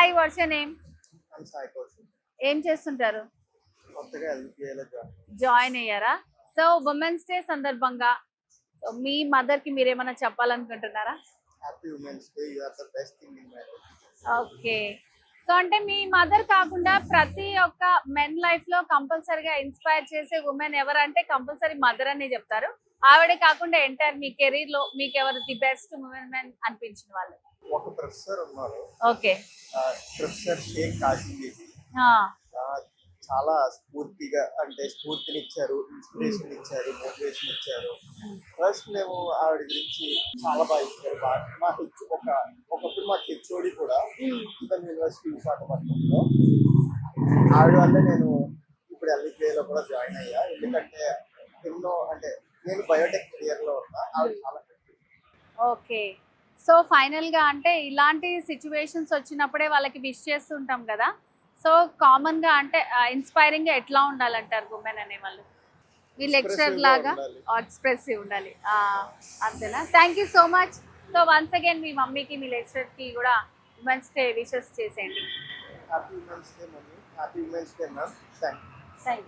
Hi, what's your name? I'm Sai Kaushik. ఏం చేస్తుంటారు? కొత్తగా ఎల్బిఐలో జాయిన్ అయ్యారా? సో ఉమెన్స్ డే సందర్భంగా మీ మదర్ కి మీరేమైనా చెప్పాలనుకుంటున్నారా? Happy women's day. You are the best thing in my life. Okay. So అంటే మీ మదర్ కాకుండా ప్రతి ఒక్క మెన్ లైఫ్ లో కంపల్సరీగా ఇన్స్పైర్ చేసే ఉమెన్ ఎవరంటే కంపల్సరీ మదర్ అనే చెప్తారు. ఆవిడే కాకుండా ఎంటైర్ మీ కెరీర్ లో మీకు ఎవరు ది బెస్ట్ ఉమెన్ అనిపించిన వాళ్ళు? ఒక ప్రొఫెసర్ ఉన్నారు, ఓకే. ప్రొఫెసర్ షేక్ కాసిం బేబీ. చాలా స్ఫూర్తిగా అంటే స్ఫూర్తినిచ్చారు, ఇన్స్పిరేషన్ ఇచ్చారు, మోటివేషన్ ఇచ్చారు. ఫస్ట్ మేము ఆవిడ గురించి చాలా బాగా ఇచ్చారు. మా ఒకప్పుడు మా హెచ్ఓడి కూడా ఉస్మానియా యూనివర్సిటీ విశాఖపట్నంలో. ఆవిడ వల్ల నేను ఇప్పుడు ఎల్బిఐలో కూడా జాయిన్ అయ్యా. ఎందుకంటే ఎన్నో అంటే నేను బయోటెక్ కెరియర్లో ఉన్నా, ఆవిడ చాలా ఓకే. సో ఫైనల్ గా అంటే ఇలాంటి సిచ్యువేషన్స్ వచ్చినప్పుడే వాళ్ళకి విష్ చేస్తుంటాం కదా. సో కామన్ గా అంటే ఇన్స్పైరింగ్ గా ఎట్లా ఉండాలంటారు ఉమెన్ అనే వాళ్ళు? ఈ లెక్చర్ లాగా ఎక్స్ప్రెసివ్ ఉండాలి, అంతేనా? Thank you so much. So once again మీ మమ్మీకి మీ లెక్చర్ కి కూడా ఉమెన్స్ డే విషెస్ చేసేయండి. Happy women's day mummy, happy women's day ma'am. Thank you. Thank you.